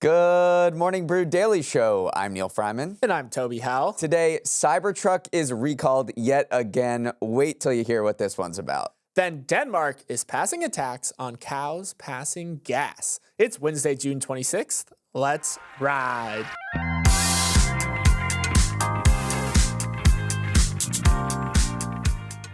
Good morning, Brew Daily Show. I'm Neal Freyman. And I'm Toby Howell. Today, Cybertruck is recalled yet again. Wait till you hear what this one's about. Then Denmark is passing a tax on cows passing gas. It's Wednesday, June 26th. Let's ride.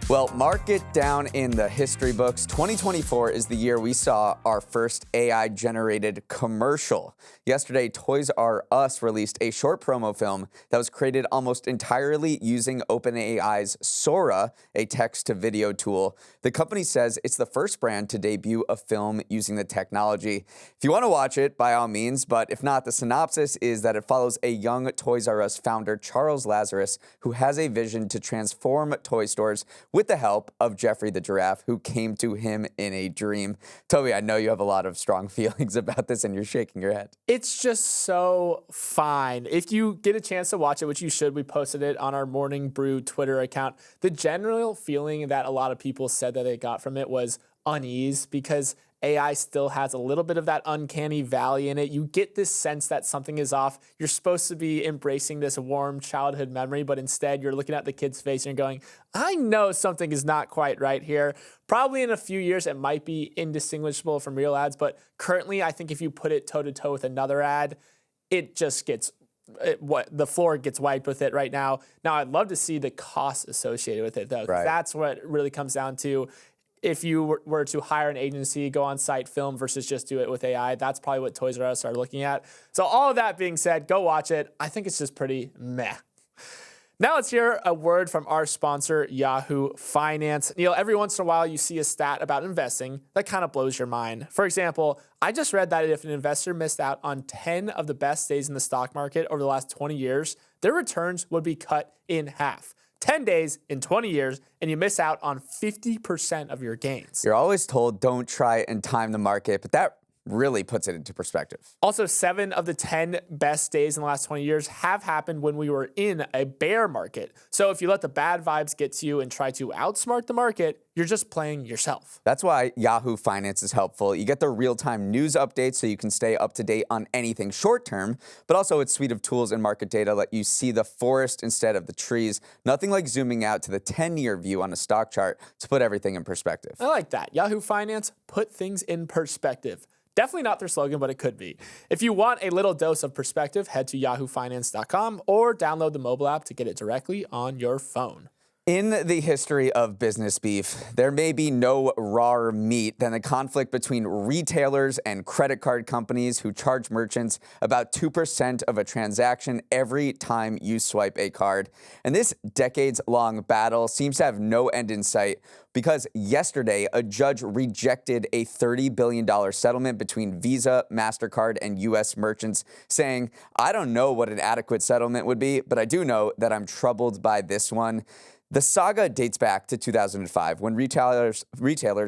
Well, mark it down in the history books. 2024 is the year we saw our first AI-generated commercial. Yesterday, Toys R Us released a short promo film that was created almost entirely using OpenAI's Sora, a text-to-video tool. The company says it's the first brand to debut a film using the technology. If you want to watch it, by all means, but if not, the synopsis is that it follows a young Toys R Us founder, Charles Lazarus, who has a vision to transform toy stores with the help of Jeffrey the Giraffe, who came to him in a dream. Toby, I know you have a lot of strong feelings about this and you're shaking your head. It's just so fine. If you get a chance to watch it, which you should, we posted it on our Morning Brew Twitter account. The general feeling that a lot of people said that they got from it was unease because AI still has a little bit of that uncanny valley in it. You get this sense that something is off. You're supposed to be embracing this warm childhood memory, but instead you're looking at the kid's face and you're going, I know something is not quite right here. Probably in a few years it might be indistinguishable from real ads, but currently I think if you put it toe-to-toe with another ad, it just gets the floor gets wiped with it right now. Now, I'd love to see the costs associated with it, though. Right. That's what it really comes down to. If you were to hire an agency, go on site, film versus just do it with AI, that's probably what Toys R Us are looking at. So all of that being said, go watch it. I think it's just pretty meh. Now let's hear a word from our sponsor, Yahoo Finance. Neal, every once in a while you see a stat about investing that kind of blows your mind. For example, I just read that if an investor missed out on 10 of the best days in the stock market over the last 20 years, their returns would be cut in half. 10 days in 20 years, and you miss out on 50% of your gains. You're always told don't try and time the market, but that really puts it into perspective. Also, 7 of the 10 best days in the last 20 years have happened when we were in a bear market. So if you let the bad vibes get to you and try to outsmart the market, you're just playing yourself. That's why Yahoo Finance is helpful. You get the real-time news updates so you can stay up to date on anything short-term, but also its suite of tools and market data let you see the forest instead of the trees. Nothing like zooming out to the 10-year view on a stock chart to put everything in perspective. I like that. Yahoo Finance, put things in perspective. Definitely not their slogan, but it could be. If you want a little dose of perspective, head to yahoofinance.com or download the mobile app to get it directly on your phone. In the history of business beef, there may be no rawer meat than the conflict between retailers and credit card companies who charge merchants about 2% of a transaction every time you swipe a card. And this decades-long battle seems to have no end in sight because yesterday a judge rejected a $30 billion settlement between Visa, MasterCard, and U.S. merchants, saying, I don't know what an adequate settlement would be, but I do know that I'm troubled by this one. The saga dates back to 2005 when retailers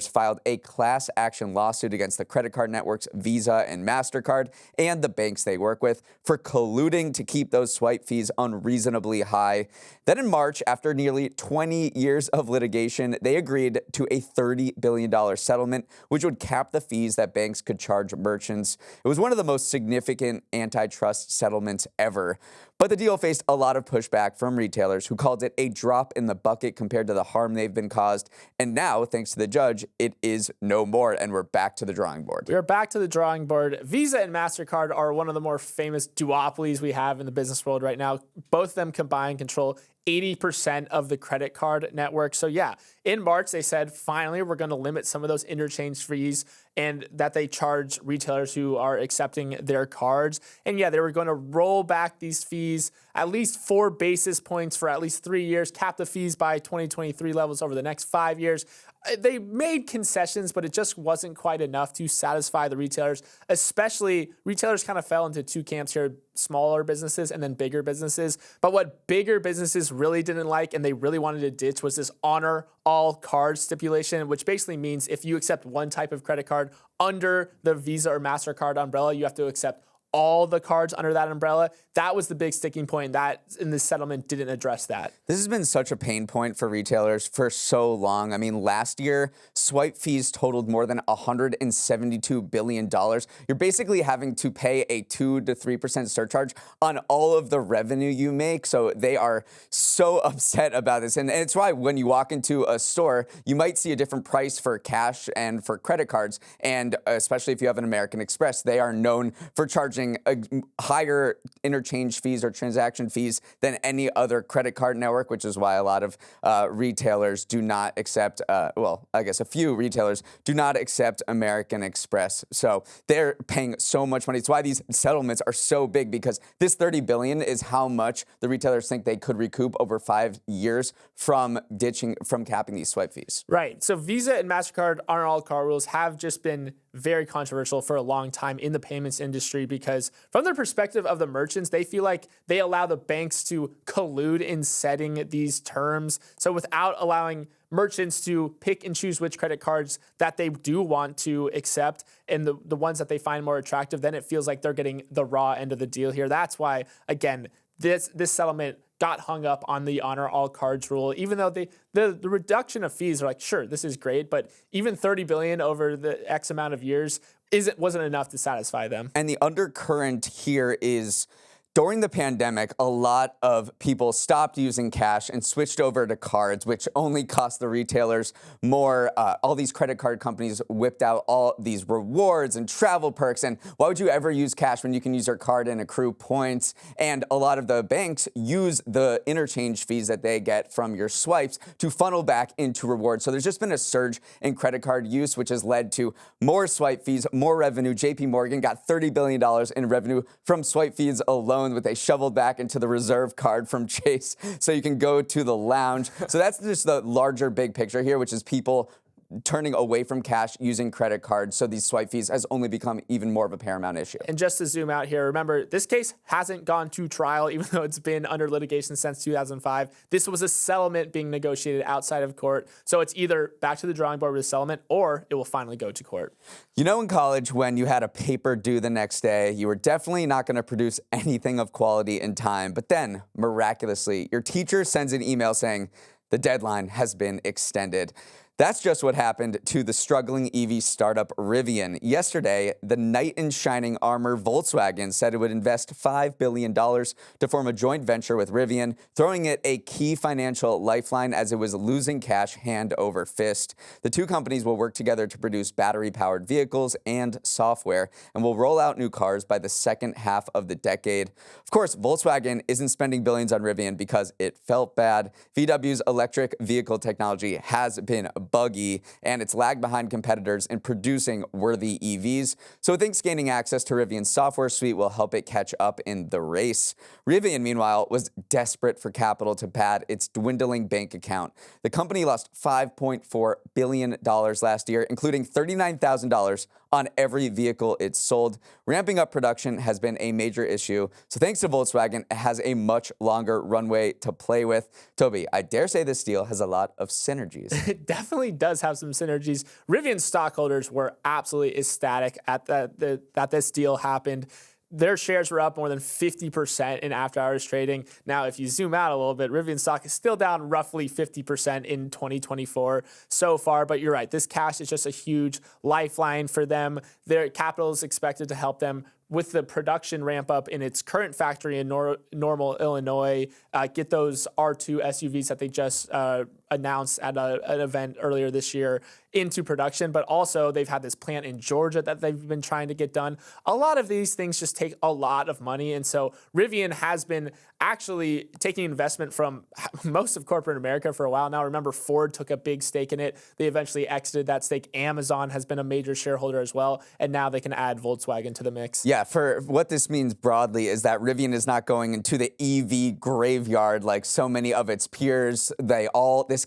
filed a class action lawsuit against the credit card networks Visa and MasterCard and the banks they work with for colluding to keep those swipe fees unreasonably high. Then in March, after nearly 20 years of litigation, they agreed to a $30 billion settlement, which would cap the fees that banks could charge merchants. It was one of the most significant antitrust settlements ever. But the deal faced a lot of pushback from retailers who called it a drop in the bucket compared to the harm they've been caused. And now, thanks to the judge, it is no more, and we're back to the drawing board. We're back to the drawing board. Visa and MasterCard are one of the more famous duopolies we have in the business world right now. Both of them combined control 80% of the credit card network. So yeah, in March, they said, finally, we're going to limit some of those interchange fees and that they charge retailers who are accepting their cards. And yeah, they were going to roll back these fees at least 4 basis points for at least 3 years, cap the fees by 2023 levels over the next 5 years. They made concessions, but it just wasn't quite enough to satisfy the retailers, especially retailers kind of fell into 2 camps here, smaller businesses and then bigger businesses. But what bigger businesses really didn't like and they really wanted to ditch was this honor all card stipulation, which basically means if you accept one type of credit card under the Visa or MasterCard umbrella, you have to accept all the cards under that umbrella. That was the big sticking point. That in the settlement didn't address that. This has been such a pain point for retailers for so long. I mean, last year, swipe fees totaled more than $172 billion. You're basically having to pay a 2 to 3% surcharge on all of the revenue you make. So they are so upset about this. And it's why when you walk into a store, you might see a different price for cash and for credit cards. And especially if you have an American Express, they are known for charging higher interchange fees or transaction fees than any other credit card network, which is why a lot of retailers do not accept, well, I guess a few retailers do not accept American Express. So they're paying so much money. It's why these settlements are so big, because this $30 billion is how much the retailers think they could recoup over 5 years from capping these swipe fees. Right. So Visa and MasterCard on all card rules have just been very controversial for a long time in the payments industry, because from the perspective of the merchants, they feel like they allow the banks to collude in setting these terms. So without allowing merchants to pick and choose which credit cards that they do want to accept and the ones that they find more attractive, then it feels like they're getting the raw end of the deal here. That's why, again, this settlement got hung up on the honor all cards rule, even though the reduction of fees are like, sure, this is great, but even $30 billion over the X amount of years wasn't enough to satisfy them. And the undercurrent here is, during the pandemic, a lot of people stopped using cash and switched over to cards, which only cost the retailers more. All these credit card companies whipped out all these rewards and travel perks. And why would you ever use cash when you can use your card and accrue points? And a lot of the banks use the interchange fees that they get from your swipes to funnel back into rewards. So there's just been a surge in credit card use, which has led to more swipe fees, more revenue. JP Morgan got $30 billion in revenue from swipe fees alone, with they shoveled back into the reserve card from Chase so you can go to the lounge. So that's just the larger big picture here, which is people turning away from cash, using credit cards. So these swipe fees has only become even more of a paramount issue. And just to zoom out here, remember, this case hasn't gone to trial, even though it's been under litigation since 2005. This was a settlement being negotiated outside of court. So it's either back to the drawing board with a settlement, or it will finally go to court. You know, in college, when you had a paper due the next day, you were definitely not going to produce anything of quality in time. But then, miraculously, your teacher sends an email saying the deadline has been extended. That's just what happened to the struggling EV startup Rivian. Yesterday, the knight in shining armor Volkswagen said it would invest $5 billion to form a joint venture with Rivian, throwing it a key financial lifeline as it was losing cash hand over fist. The two companies will work together to produce battery-powered vehicles and software, and will roll out new cars by the second half of the decade. Of course, Volkswagen isn't spending billions on Rivian because it felt bad. VW's electric vehicle technology has been buggy, and it's lagged behind competitors in producing worthy EVs. So it thinks gaining access to Rivian's software suite will help it catch up in the race. Rivian, meanwhile, was desperate for capital to pad its dwindling bank account. The company lost $5.4 billion last year, including $39,000 on every vehicle it sold. Ramping up production has been a major issue. So thanks to Volkswagen, it has a much longer runway to play with. Toby, I dare say this deal has a lot of synergies. It definitely does have some synergies. Rivian stockholders were absolutely ecstatic at that this deal happened. Their shares were up more than 50% in after-hours trading. Now, if you zoom out a little bit, Rivian stock is still down roughly 50% in 2024 so far. But you're right, this cash is just a huge lifeline for them. Their capital is expected to help them with the production ramp up in its current factory in Normal, Illinois, get those R2 SUVs that they just announced at an event earlier this year into production. But also they've had this plant in Georgia that they've been trying to get done. A lot of these things just take a lot of money. And so Rivian has been actually taking investment from most of corporate America for a while now. Remember, Ford took a big stake in it. They eventually exited that stake. Amazon has been a major shareholder as well. And now they can add Volkswagen to the mix. Yeah, for what this means broadly is that Rivian is not going into the EV graveyard like so many of its peers. This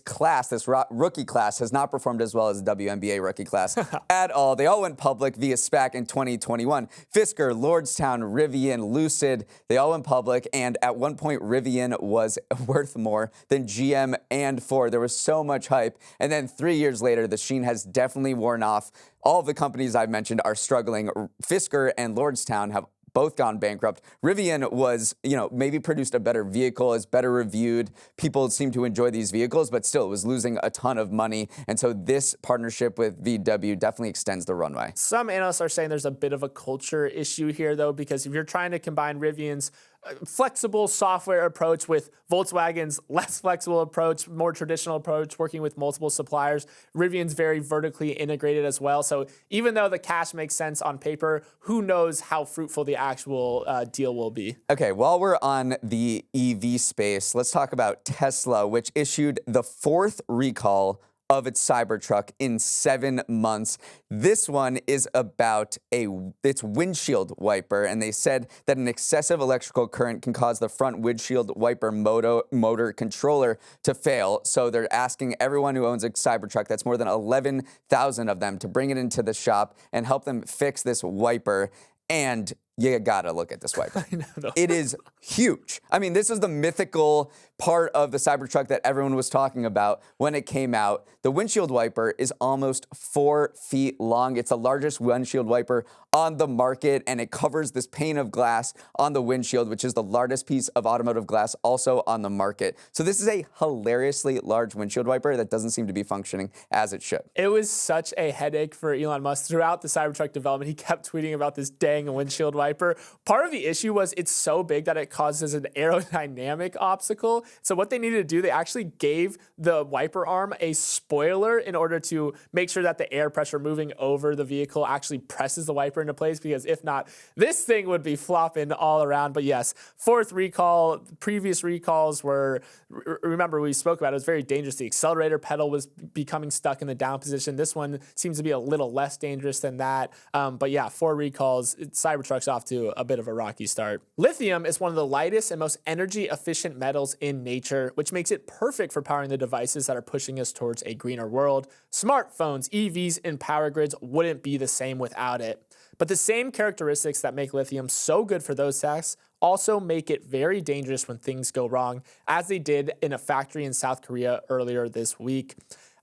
rookie class has not performed as well as the WNBA rookie class at all. They all went public via SPAC in 2021. Fisker, Lordstown, Rivian, Lucid, they all went public. And at one point, Rivian was worth more than GM and Ford. There was so much hype. And then 3 years later, the sheen has definitely worn off. All of the companies I've mentioned are struggling. Fisker and Lordstown have both gone bankrupt. Rivian was, maybe produced a better vehicle, is better reviewed. People seem to enjoy these vehicles, but still it was losing a ton of money. And so this partnership with VW definitely extends the runway. Some analysts are saying there's a bit of a culture issue here, though, because if you're trying to combine Rivian's flexible software approach with Volkswagen's less flexible approach, more traditional approach, working with multiple suppliers, Rivian's very vertically integrated as well. So even though the cash makes sense on paper, who knows how fruitful the actual deal will be. Okay, while we're on the EV space, let's talk about Tesla, which issued the 4th recall of its Cybertruck in 7 months. This one is about its windshield wiper, and they said that an excessive electrical current can cause the front windshield wiper motor controller to fail. So they're asking everyone who owns a Cybertruck, that's more than 11,000 of them, to bring it into the shop and help them fix this wiper. And you gotta look at this wiper. I know. It is huge. I mean, this is the mythical part of the Cybertruck that everyone was talking about when it came out. The windshield wiper is almost 4 feet long. It's the largest windshield wiper on the market, and it covers this pane of glass on the windshield, which is the largest piece of automotive glass also on the market. So this is a hilariously large windshield wiper that doesn't seem to be functioning as it should. It was such a headache for Elon Musk throughout the Cybertruck development. He kept tweeting about this dang windshield wiper. Part of the issue was it's so big that it causes an aerodynamic obstacle. So what they needed to do, they actually gave the wiper arm a spoiler in order to make sure that the air pressure moving over the vehicle actually presses the wiper into place, because if not, this thing would be flopping all around. But yes, 4th recall. Previous recalls were, remember we spoke about it, was very dangerous. The accelerator pedal was becoming stuck in the down position. This one seems to be a little less dangerous than that. But yeah, 4 recalls. Cybertruck's off to a bit of a rocky start. Lithium is one of the lightest and most energy efficient metals in nature, which makes it perfect for powering the devices that are pushing us towards a greener world. Smartphones, EVs, and power grids wouldn't be the same without it. But the same characteristics that make lithium so good for those tasks also make it very dangerous when things go wrong, as they did in a factory in South Korea earlier this week.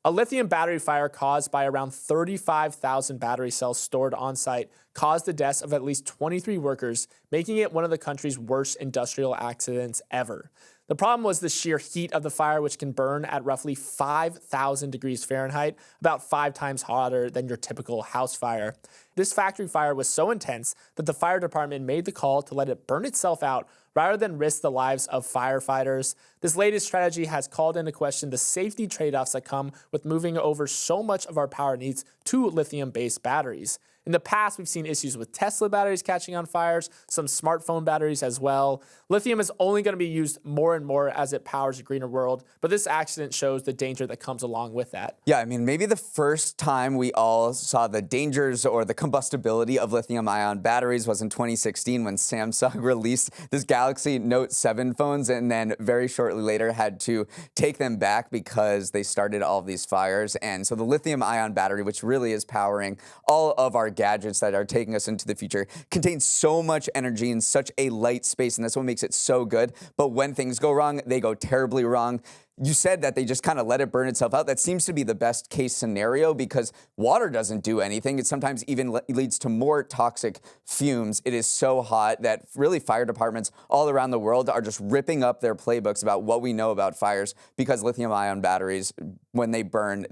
A lithium battery fire caused by around 35,000 battery cells stored on site caused the deaths of at least 23 workers, making it one of the country's worst industrial accidents ever. The problem was the sheer heat of the fire, which can burn at roughly 5,000 degrees Fahrenheit, about 5 times hotter than your typical house fire. This factory fire was so intense that the fire department made the call to let it burn itself out rather than risk the lives of firefighters. This latest strategy has called into question the safety trade-offs that come with moving over so much of our power needs to lithium-based batteries. In the past, we've seen issues with Tesla batteries catching on fires, some smartphone batteries as well. Lithium is only going to be used more and more as it powers a greener world, but this accident shows the danger that comes along with that. Yeah, I mean, maybe the first time we all saw the dangers or the combustibility of lithium-ion batteries was in 2016 when Samsung released this Galaxy Note 7 phones, and then very shortly later had to take them back because they started all of these fires. And so the lithium-ion battery, which really is powering all of our gadgets that are taking us into the future, contains so much energy in such a light space, and that's what makes it so good. But when things go wrong, they go terribly wrong. You said that they just kind of let it burn itself out. That seems to be the best case scenario because water doesn't do anything. It sometimes even leads to more toxic fumes. It is so hot that really fire departments all around the world are just ripping up their playbooks about what we know about fires because lithium-ion batteries, when they burn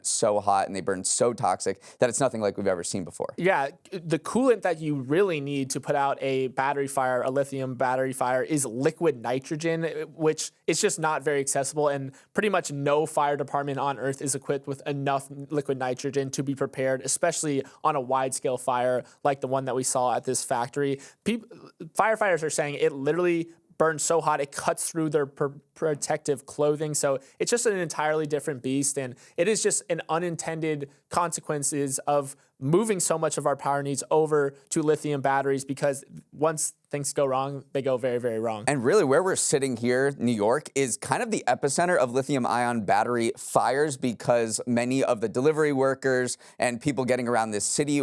so hot and they burn so toxic that it's nothing like we've ever seen before. Yeah, the coolant that you really need to put out a battery fire, a lithium battery fire, is liquid nitrogen, which is just not very accessible. And pretty much no fire department on Earth is equipped with enough liquid nitrogen to be prepared, especially on a wide-scale fire like the one that we saw at this factory. Firefighters are saying it literally burns so hot it cuts through their protective clothing. So it's just an entirely different beast, and it is just an unintended consequences of moving so much of our power needs over to lithium batteries, because once things go wrong, they go very, very wrong. And really where we're sitting here, New York, is kind of the epicenter of lithium-ion battery fires because many of the delivery workers and people getting around this city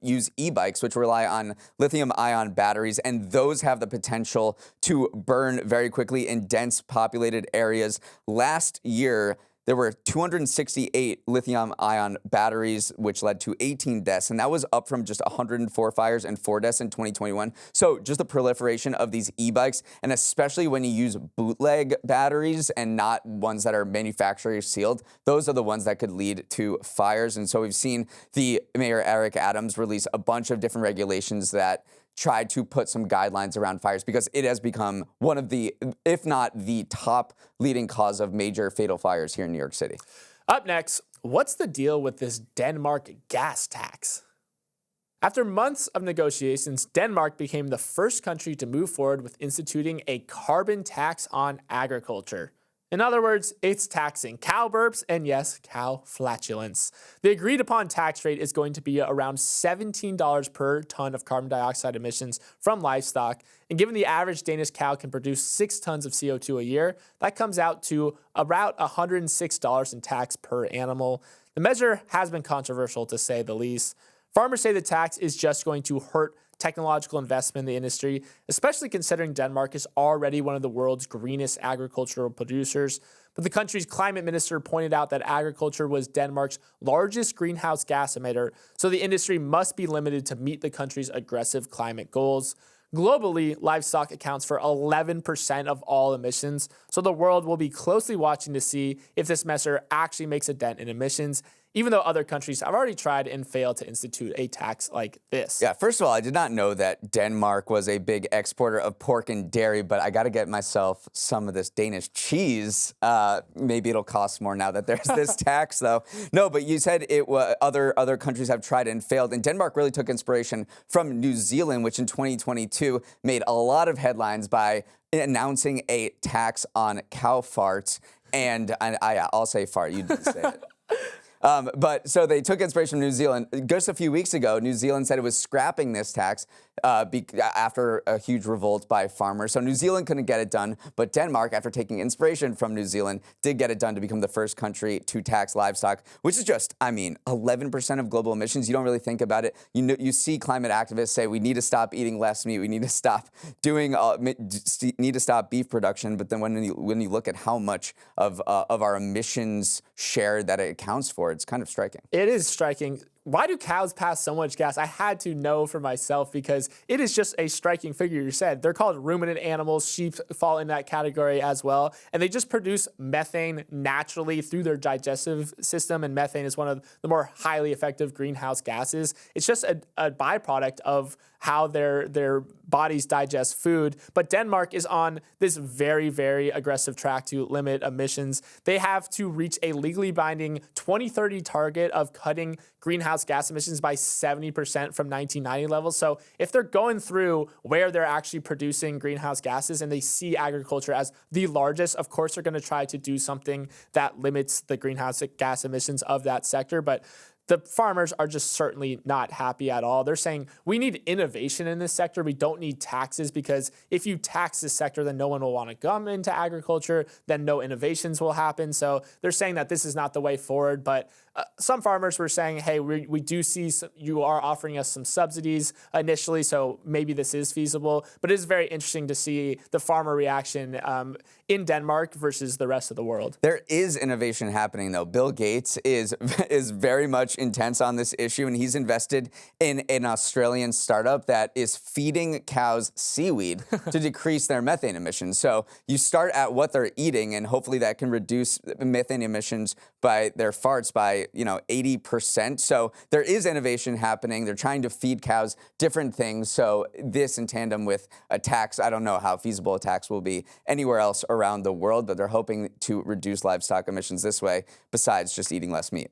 use e-bikes, which rely on lithium-ion batteries, and those have the potential to burn very quickly in dense populated areas. Last year, there were 268 lithium-ion batteries, which led to 18 deaths, and that was up from just 104 fires and 4 deaths in 2021. So just the proliferation of these e-bikes, and especially when you use bootleg batteries and not ones that are manufacturer sealed, those are the ones that could lead to fires. And so we've seen the Mayor Eric Adams release a bunch of different regulations that try to put some guidelines around fires because it has become one of the, if not the top leading cause of major fatal fires here in New York City. Up next, what's the deal with this Denmark gas tax? After months of negotiations, Denmark became the first country to move forward with instituting a carbon tax on agriculture. In other words, it's taxing cow burps and, yes, cow flatulence. The agreed upon tax rate is going to be around $17 per ton of carbon dioxide emissions from livestock. And given the average Danish cow can produce 6 tons of CO2 a year, that comes out to about $106 in tax per animal. The measure has been controversial, to say the least. Farmers say the tax is just going to hurt technological investment in the industry, especially considering Denmark is already one of the world's greenest agricultural producers. But the country's climate minister pointed out that agriculture was Denmark's largest greenhouse gas emitter, so the industry must be limited to meet the country's aggressive climate goals. Globally, livestock accounts for 11% of all emissions, so the world will be closely watching to see if this measure actually makes a dent in emissions, even though other countries have already tried and failed to institute a tax like this. Yeah, first of all, I did not know that Denmark was a big exporter of pork and dairy, but I got to get myself some of this Danish cheese. Maybe it'll cost more now that there's this tax, though. No, but you said it other countries have tried and failed, and Denmark really took inspiration from New Zealand, which in 2022 made a lot of headlines by announcing a tax on cow farts. And I'll say fart, you didn't say it. But so they took inspiration from New Zealand. Just a few weeks ago, New Zealand said it was scrapping this tax after a huge revolt by farmers. So New Zealand couldn't get it done, but Denmark, after taking inspiration from New Zealand, did get it done to become the first country to tax livestock, which is just, 11% of global emissions. You don't really think about it. You see climate activists say we need to stop eating less meat, we need to stop stop beef production. But then when you look at how much of our emissions share that it accounts for, it's kind of striking. It is striking. Why do cows pass so much gas? I had to know for myself because it is just a striking figure. You said they're called ruminant animals. Sheep fall in that category as well. And they just produce methane naturally through their digestive system. And methane is one of the more highly effective greenhouse gases. It's just a byproduct of how their bodies digest food. But Denmark is on this very, very aggressive track to limit emissions. They have to reach a legally binding 2030 target of cutting greenhouse gas emissions by 70% from 1990 levels. So if they're going through where they're actually producing greenhouse gases and they see agriculture as the largest, of course they're going to try to do something that limits the greenhouse gas emissions of that sector. But the farmers are just certainly not happy at all. They're saying we need innovation in this sector. We don't need taxes, because if you tax this sector, then no one will want to come into agriculture. Then no innovations will happen. So they're saying that this is not the way forward. But some farmers were saying, hey, we do see you are offering us some subsidies initially, so maybe this is feasible. But it is very interesting to see the farmer reaction in Denmark versus the rest of the world. There is innovation happening, though. Bill Gates is very much intense on this issue, and he's invested in an Australian startup that is feeding cows seaweed to decrease their methane emissions. So you start at what they're eating, and hopefully that can reduce methane emissions by their farts by 80%. So there is innovation happening. They're trying to feed cows different things. So this, in tandem with a tax, I don't know how feasible a tax will be anywhere else around the world, but they're hoping to reduce livestock emissions this way, besides just eating less meat.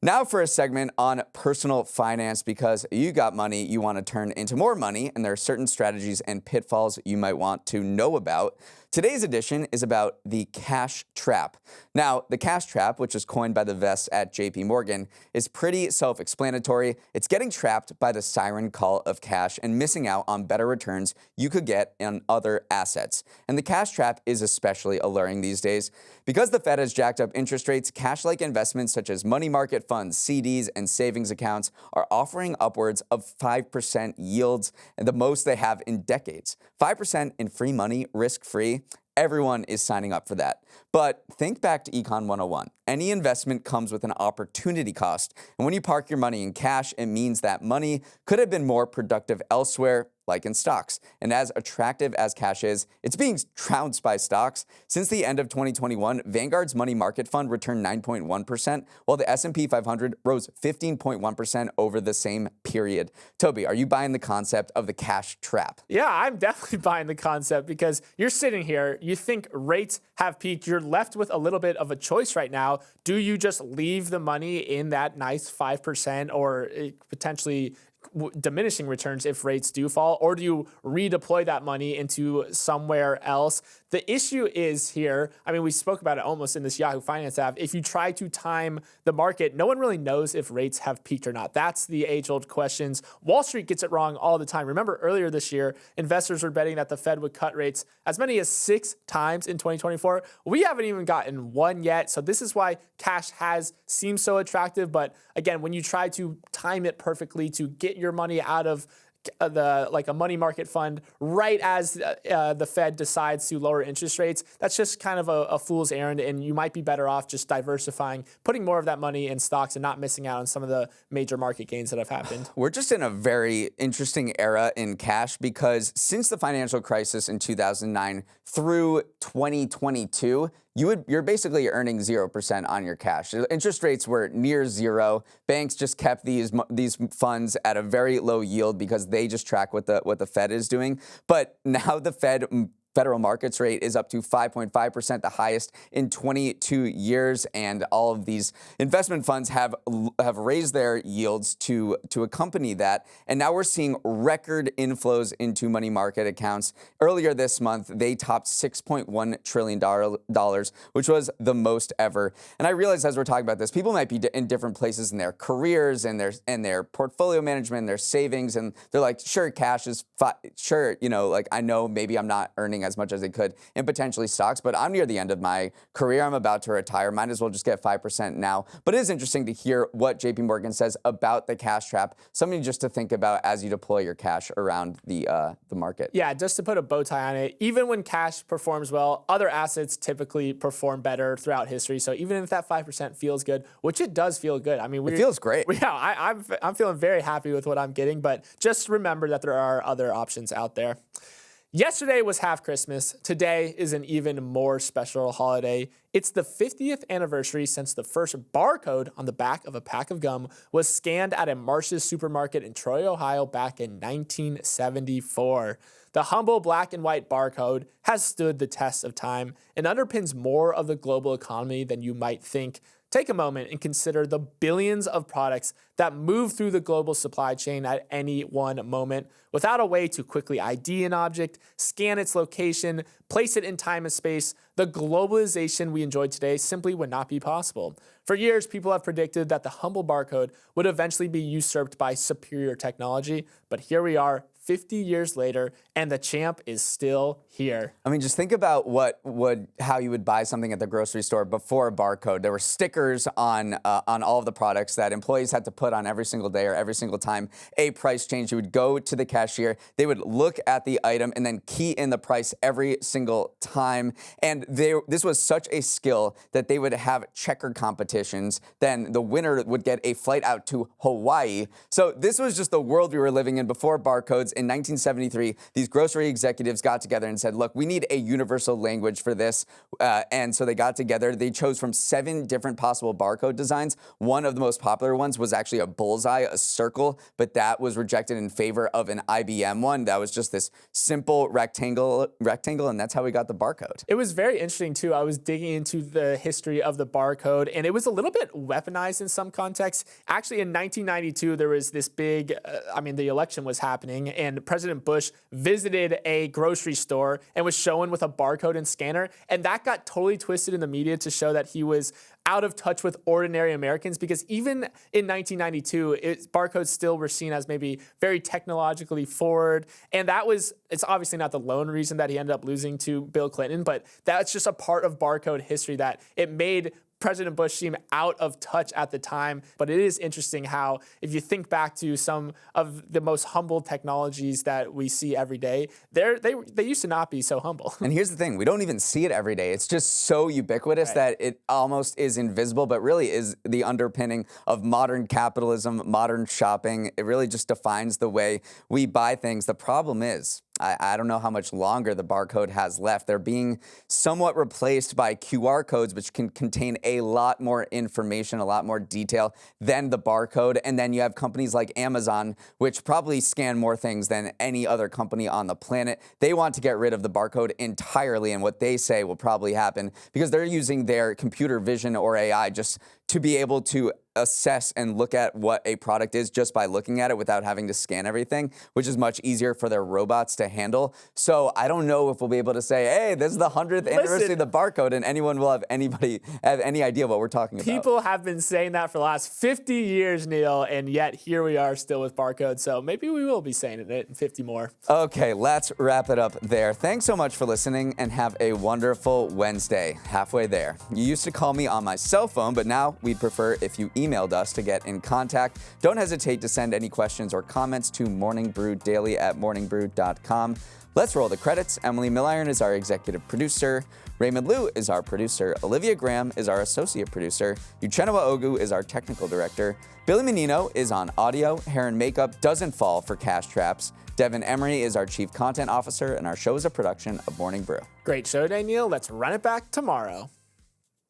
Now for a segment on personal finance, because you got money you want to turn into more money, and there are certain strategies and pitfalls you might want to know about. Today's edition is about the cash trap. Now, the cash trap, which was coined by the Vests at JP Morgan, is pretty self-explanatory. It's getting trapped by the siren call of cash and missing out on better returns you could get on other assets. And the cash trap is especially alluring these days. Because the Fed has jacked up interest rates, cash-like investments such as money market funds, CDs, and savings accounts are offering upwards of 5% yields, and the most they have in decades. 5% in free money, risk-free. everyone is signing up for that. But think back to Econ 101. Any investment comes with an opportunity cost. And when you park your money in cash, it means that money could have been more productive elsewhere, like in stocks. And as attractive as cash is, it's being trounced by stocks. Since the end of 2021, Vanguard's money market fund returned 9.1%, while the S&P 500 rose 15.1% over the same period. Toby, are you buying the concept of the cash trap? Yeah, I'm definitely buying the concept because you're sitting here, you think rates have peaked, you're left with a little bit of a choice right now. Do you just leave the money in that nice 5% or potentially diminishing returns if rates do fall, or do you redeploy that money into somewhere else? The issue is here, I mean, we spoke about it almost in this Yahoo Finance app. If you try to time the market, no one really knows if rates have peaked or not. That's the age-old questions. Wall Street gets it wrong all the time. Remember earlier this year, investors were betting that the Fed would cut rates as many as 6 times in 2024. We haven't even gotten one yet. So this is why cash has seemed so attractive. But again, when you try to time it perfectly to get your money out of a money market fund right as the Fed decides to lower interest rates, that's just kind of a fool's errand, and you might be better off just diversifying, putting more of that money in stocks and not missing out on some of the major market gains that have happened. We're just in a very interesting era in cash because since the financial crisis in 2009 through 2022, you're basically earning 0% on your cash. Interest rates were near zero. Banks just kept these funds at a very low yield because they just track what the Fed is doing. But now the federal markets rate is up to 5.5%, the highest in 22 years, and all of these investment funds have raised their yields to accompany that. And now we're seeing record inflows into money market accounts. Earlier this month, they topped $6.1 trillion, which was the most ever. And I realize as we're talking about this, people might be in different places in their careers and their portfolio management, and their savings, and they're like, sure, cash is sure, like I know maybe I'm not earning as much as I could in potentially stocks, but I'm near the end of my career. I'm about to retire. Might as well just get 5% now. But it is interesting to hear what JP Morgan says about the cash trap. Something just to think about as you deploy your cash around the market. Yeah, just to put a bow tie on it, even when cash performs well, other assets typically perform better throughout history. So even if that 5% feels good, which it does feel good. I mean, it feels great. Yeah, I'm feeling very happy with what I'm getting, but just remember that there are other options out there. Yesterday was half Christmas. Today is an even more special holiday. It's the 50th anniversary since the first barcode on the back of a pack of gum was scanned at a Marsh's supermarket in Troy, Ohio back in 1974. The humble black and white barcode has stood the test of time and underpins more of the global economy than you might think. Take a moment and consider the billions of products that move through the global supply chain at any one moment. Without a way to quickly ID an object, scan its location, place it in time and space, the globalization we enjoy today simply would not be possible. For years, people have predicted that the humble barcode would eventually be usurped by superior technology, but here we are 50 years later, and the champ is still here. I mean, just think about how you would buy something at the grocery store before a barcode. There were stickers on all of the products that employees had to put on every single day or every single time a price change. You would go to the cashier, they would look at the item and then key in the price every single time. And this was such a skill that they would have checker competitions. Then the winner would get a flight out to Hawaii. So this was just the world we were living in before barcodes. In 1973, these grocery executives got together and said, look, we need a universal language for this. And so they got together. They chose from 7 different possible barcode designs. One of the most popular ones was actually a bullseye, a circle, but that was rejected in favor of an IBM one. That was just this simple rectangle, and that's how we got the barcode. It was very interesting, too. I was digging into the history of the barcode, and it was a little bit weaponized in some contexts. Actually, in 1992, there was this big, the election was happening, and President Bush visited a grocery store and was shown with a barcode and scanner. And that got totally twisted in the media to show that he was out of touch with ordinary Americans, because even in 1992, barcodes still were seen as maybe very technologically forward. And it's obviously not the lone reason that he ended up losing to Bill Clinton, but that's just a part of barcode history that it made President Bush seemed out of touch at the time, but it is interesting how, if you think back to some of the most humble technologies that we see every day, they used to not be so humble. And here's the thing, we don't even see it every day. It's just so ubiquitous that it almost is invisible, but really is the underpinning of modern capitalism, modern shopping. It really just defines the way we buy things. The problem is, I don't know how much longer the barcode has left. They're being somewhat replaced by QR codes, which can contain a lot more information, a lot more detail than the barcode. And then you have companies like Amazon, which probably scan more things than any other company on the planet. They want to get rid of the barcode entirely, and what they say will probably happen because they're using their computer vision or AI just to be able to assess and look at what a product is just by looking at it without having to scan everything, which is much easier for their robots to handle. So I don't know if we'll be able to say, hey, this is the 100th anniversary of the barcode, and anyone will have any idea what we're talking about. People have been saying that for the last 50 years, Neal, and yet here we are still with barcode. So maybe we will be saying it in 50 more. Okay, let's wrap it up there. Thanks so much for listening, and have a wonderful Wednesday. Halfway there. You used to call me on my cell phone, but now we'd prefer if you emailed us to get in contact. Don't hesitate to send any questions or comments to morningbrewdaily@morningbrew.com. Let's roll the credits. Emily Milliron is our executive producer. Raymond Liu is our producer. Olivia Graham is our associate producer. Uchenna Ogu is our technical director. Billy Menino is on audio. Hair and makeup doesn't fall for Cash Traps. Devin Emery is our chief content officer, and our show is a production of Morning Brew. Great show today, Neal. Let's run it back tomorrow.